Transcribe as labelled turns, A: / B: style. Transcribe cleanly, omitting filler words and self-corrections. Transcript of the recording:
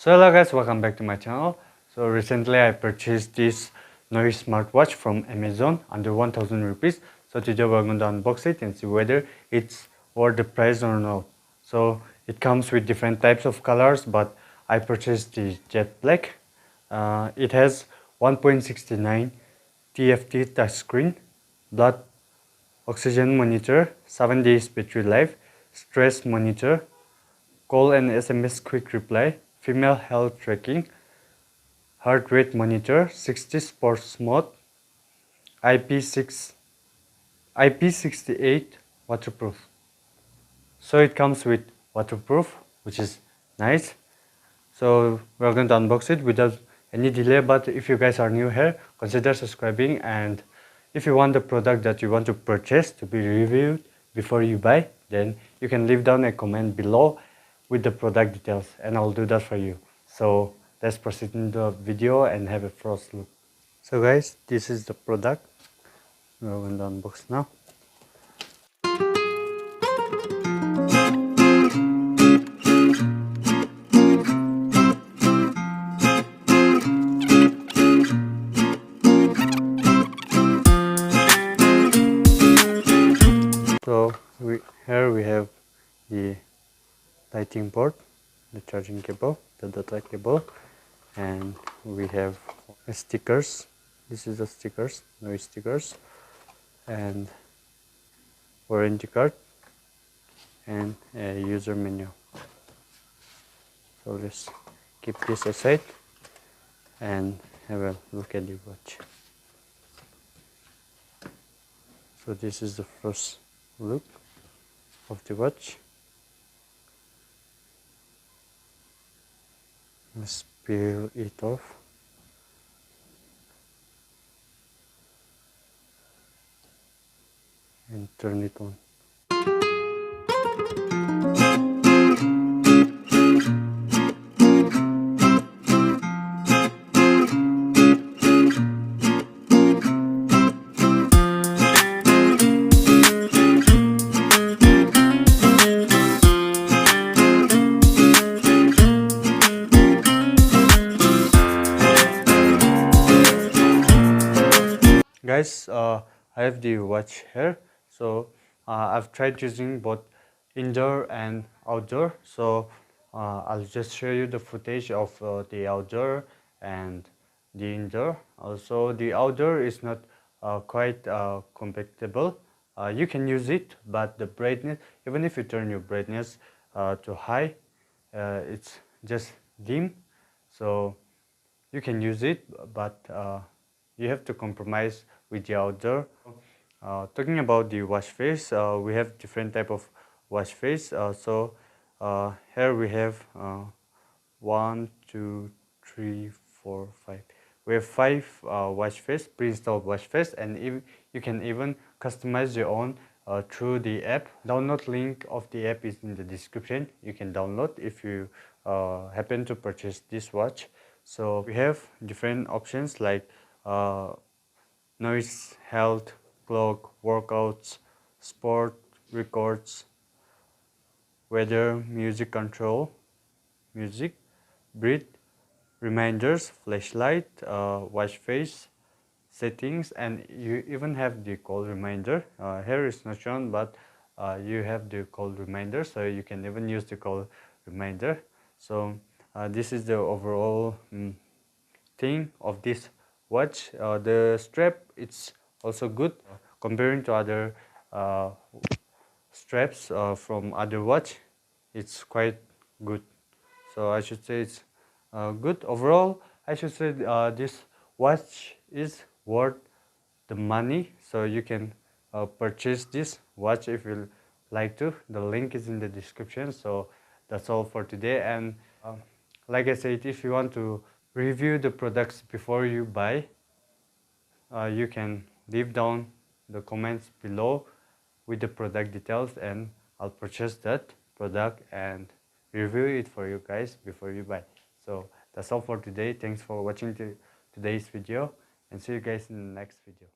A: So hello guys, welcome back to my channel. So recently I purchased this noise smartwatch from Amazon under 1000 rupees. So today we're going to unbox it and see whether it's worth the price or not. So it comes with different types of colors, but I purchased the jet black. It has 1.69 TFT touchscreen, blood oxygen monitor, 7 days battery life, stress monitor, call and SMS quick reply, female health tracking, heart rate monitor, 60 sports mode, IP6, IP68 waterproof. So it comes with waterproof, which is nice. So we're going to unbox it without any delay, but if you guys are new here, consider subscribing, and if you want the product that you want to purchase to be reviewed before you buy, then you can leave down a comment below with the product details and I'll do that for you. So let's proceed into the video and have a first look. So guys, this is the product. We're going to unbox now. So here we have the lighting port, the charging cable, the data cable, and we have stickers. This is the stickers, noise stickers, and warranty card, and a user menu. So let's keep this aside and have a look at the watch. So this is the first look of the watch. Let's peel it off. And turn it on. Guys, I have the watch here. So I've tried using both indoor and outdoor. So I'll just show you the footage of the outdoor and the indoor. Also, the outdoor is not quite compatible. You can use it, but the brightness, even if you turn your brightness to high, it's just dim. So you can use it, but you have to compromise with the outdoor. Talking about the watch face, we have different type of watch face. Here we have 1, 2, 3, 4, 5. We have 5 watch face, pre-installed watch face, and you can even customize your own through the app. Download link of the app is in the description. You can download if you happen to purchase this watch. So we have different options like noise, health, clock, workouts, sport, records, weather, music control, music, breathe, reminders, flashlight, watch face, settings, and you even have the call reminder. Here is not shown, but you have the call reminder, so you can even use the call reminder. So this is the overall thing of this watch. The strap, it's also good comparing to other straps from other watch. It's quite good, so I should say it's good overall. I should say this watch is worth the money, so you can purchase this watch if you like to. The link is in the description. So that's all for today, and like I said, if you want to review the products before you buy, you can leave down the comments below with the product details, and I'll purchase that product and review it for you guys before you buy. So that's all for today. Thanks for watching today's video, and see you guys in the next video.